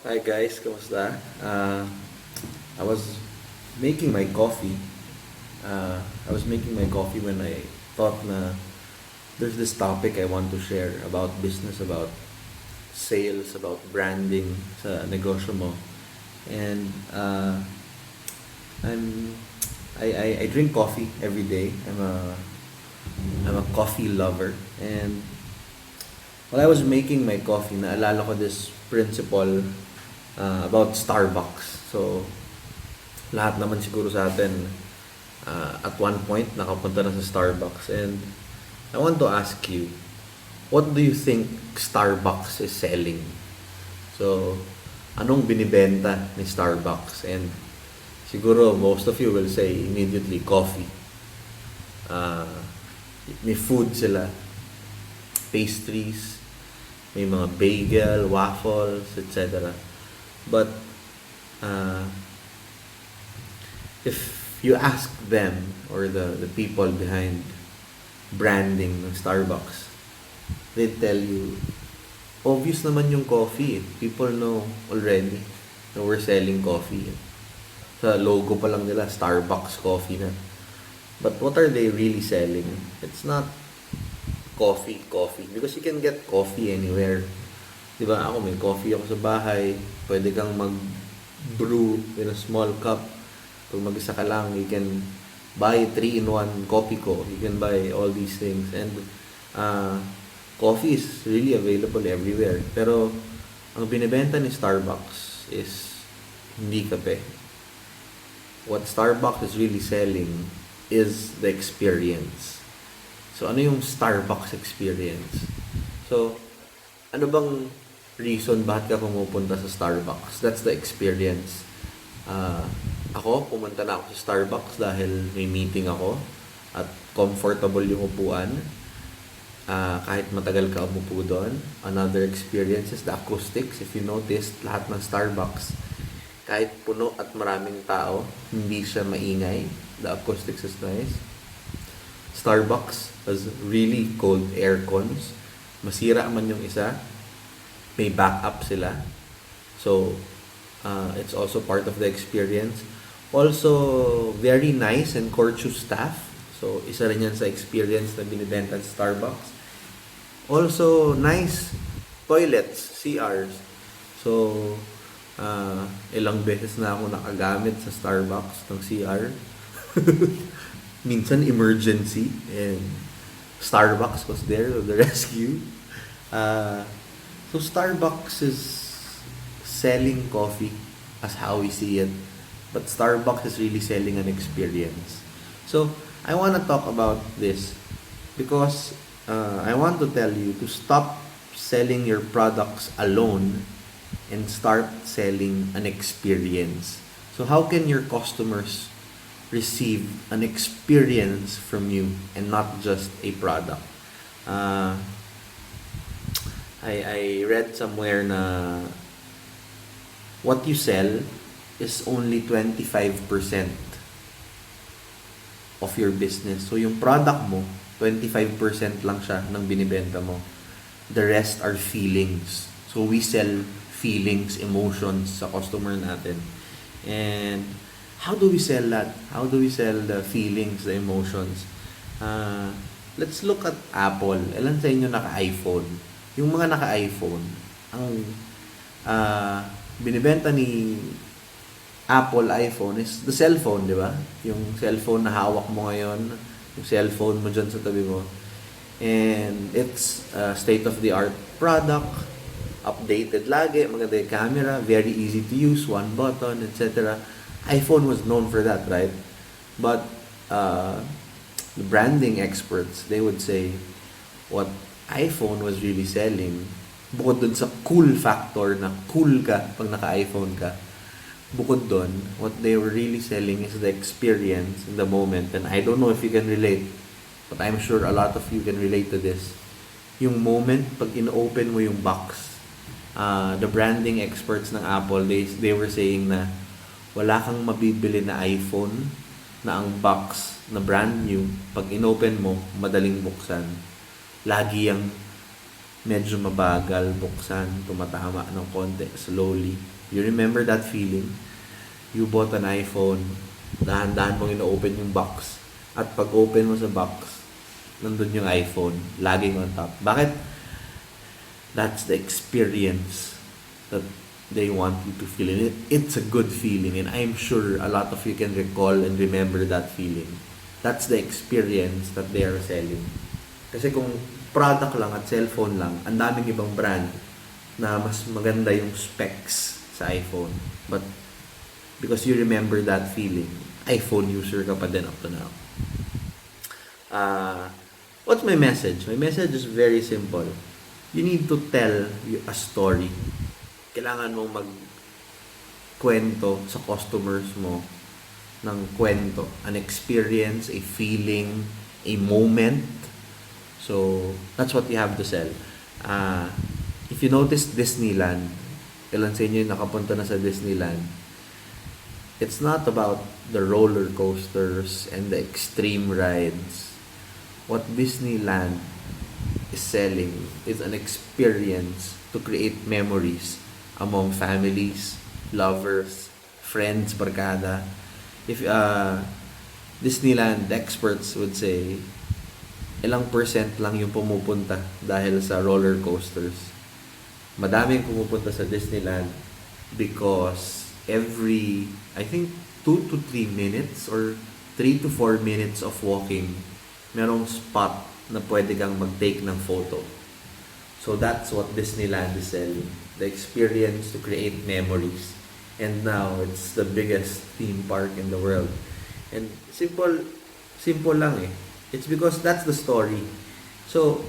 Hi guys, kamusta? I was making my coffee. I was making my coffee when I thought na there's this topic I want to share about business, about sales, about branding sa negosyo mo. And I'm I drink coffee every day. I'm a coffee lover. And while I was making my coffee, naalala ko this principle about Starbucks. So, lahat naman siguro sa atin at one point nakapunta na sa Starbucks. And I want to ask you, what do you think Starbucks is selling? So, anong binibenta ni Starbucks? And siguro most of you will say immediately coffee. Uh, may food sila, pastries, may mga bagel, waffles, etc. But uh, if you ask them or the people behind branding ng Starbucks, they tell you, obvious naman yung coffee. People know already na we're selling coffee. Sa logo pa lang nila, Starbucks coffee na. But what are they really selling? It's not coffee. Because you can get coffee anywhere. Di ba? Ako may coffee ako sa bahay. Pwede kang mag-brew in a small cup. Pag mag-isa ka lang, you can buy 3-in-1 coffee ko. You can buy all these things. And coffee is really available everywhere. Pero ang binibenta ni Starbucks is hindi kape. What Starbucks is really selling is the experience. So, ano yung Starbucks experience? So, ano bang reason bakit ka pumupunta sa Starbucks? That's the experience. Ako, pumunta na ako sa Starbucks dahil may meeting ako at comfortable yung upuan. Kahit matagal ka umupo doon. Another experience is the acoustics. If you noticed, lahat ng Starbucks, kahit puno at maraming tao, hindi siya maingay. The acoustics is nice. Starbucks has really cold air cons. Masira man yung isa, may backup sila. So, it's also part of the experience. Also, very nice and courteous staff. So, isa rin yan sa experience na binibenta sa Starbucks. Also, nice toilets, CRs. So, ilang beses na ako nakagamit sa Starbucks ng CR. Minsan emergency and Starbucks was there to the rescue. So Starbucks is selling coffee as how we see it, but Starbucks is really selling an experience. So I want to talk about this because I want to tell you to stop selling your products alone and start selling an experience. So how can your customers receive an experience from you and not just a product? Uh, I read somewhere na what you sell is only 25% of your business. So yung product mo, 25% lang siya ng binibenta mo. The rest are feelings. So we sell feelings, emotions sa customer natin. And how do we sell that? How do we sell the feelings, the emotions? Let's look at Apple. Ilan sa inyo naka-iPhone? Yung mga naka-iPhone, ang binibenta ni Apple iPhone is the cellphone, di ba? Yung cellphone na hawak mo ngayon, yung cellphone mo dyan sa tabi mo. And it's a state-of-the-art product, updated lagi, maganda yung camera, very easy to use, one button, etc. iPhone was known for that, right? But the branding experts, they would say what iPhone was really selling, bukod dun sa cool factor na cool ka pag naka-iPhone ka, bukod dun, what they were really selling is the experience in the moment. And I don't know if you can relate, but I'm sure a lot of you can relate to this. Yung moment, pag in-open mo yung box, the branding experts ng Apple, they were saying na wala kang mabibili na iPhone na ang box na brand new, pag inopen mo, madaling buksan. Lagi yung medyo mabagal buksan, tumatama ng konti, slowly. You remember that feeling? You bought an iPhone, dahan-dahan mong ino-open yung box. At pag open mo sa box, nandun yung iPhone, laging on top. Bakit? That's the experience that they want you to feel. And it's a good feeling. And I'm sure a lot of you can recall and remember that feeling. That's the experience that they are selling. Kasi kung product lang at cellphone lang, ang daming ibang brand na mas maganda yung specs sa iPhone. But because you remember that feeling, iPhone user ka pa din up to now. What's my message? My message is very simple. You need to tell a story. Kailangan mong magkwento sa customers mo ng kwento, an experience, a feeling, a moment. So, that's what you have to sell. If you notice Disneyland, ilan sa inyo yung nakapunta na sa Disneyland, it's not about the roller coasters and the extreme rides. What Disneyland is selling is an experience to create memories among families, lovers, friends, barkada. If Disneyland experts would say, ilang percent lang yung pumupunta dahil sa roller coasters. Madaming pumupunta sa Disneyland because every, I think, 2 to 3 minutes or 3 to 4 minutes of walking, merong spot na pwede kang mag-take ng photo. So that's what Disneyland is selling. The experience to create memories. And now, it's the biggest theme park in the world. And simple lang eh. It's because that's the story. So,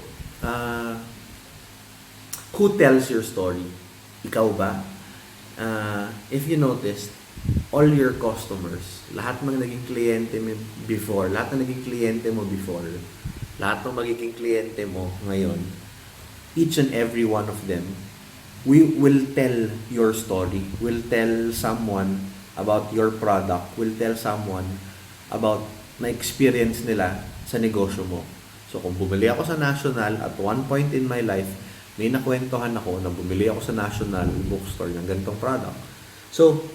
who tells your story? Ikaw ba? If you noticed, all your customers, lahat ng naging kliyente mo before, lahat ng magiging kliyente mo ngayon, each and every one of them, we will tell your story. We'll tell someone about your product. We'll tell someone about na experience nila sa negosyo mo. So, kung bumili ako sa National at one point in my life, may nakwentuhan ako na bumili ako sa National bookstore ng ganitong product. So,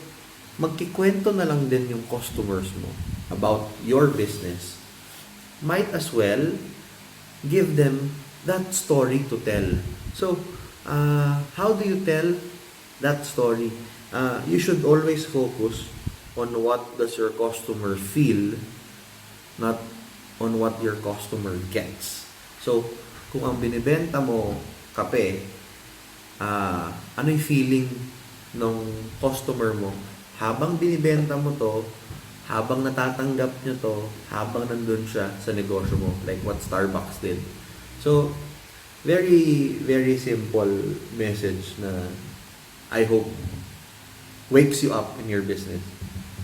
magkikwento na lang din yung customers mo about your business. Might as well give them that story to tell. So, how do you tell that story? You should always focus on what does your customer feel, not on what your customer gets. So, kung ang binibenta mo kape, ano yung feeling ng customer mo habang binibenta mo to, habang natatanggap nyo to, habang nandun siya sa negosyo mo, like what Starbucks did. So, very, very simple message na I hope wakes you up in your business.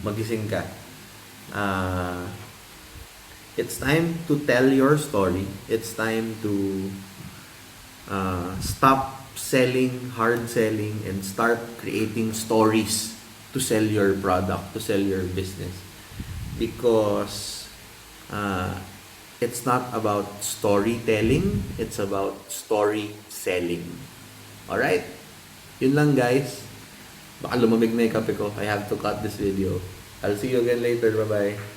Magising ka. It's time to tell your story. It's time to stop selling, hard selling, and start creating stories to sell your product, to sell your business. Because it's not about storytelling, it's about story selling. Alright? Yun lang guys. Baka lumamig na yung kape ko. I have to cut this video. I'll see you again later. Bye-bye.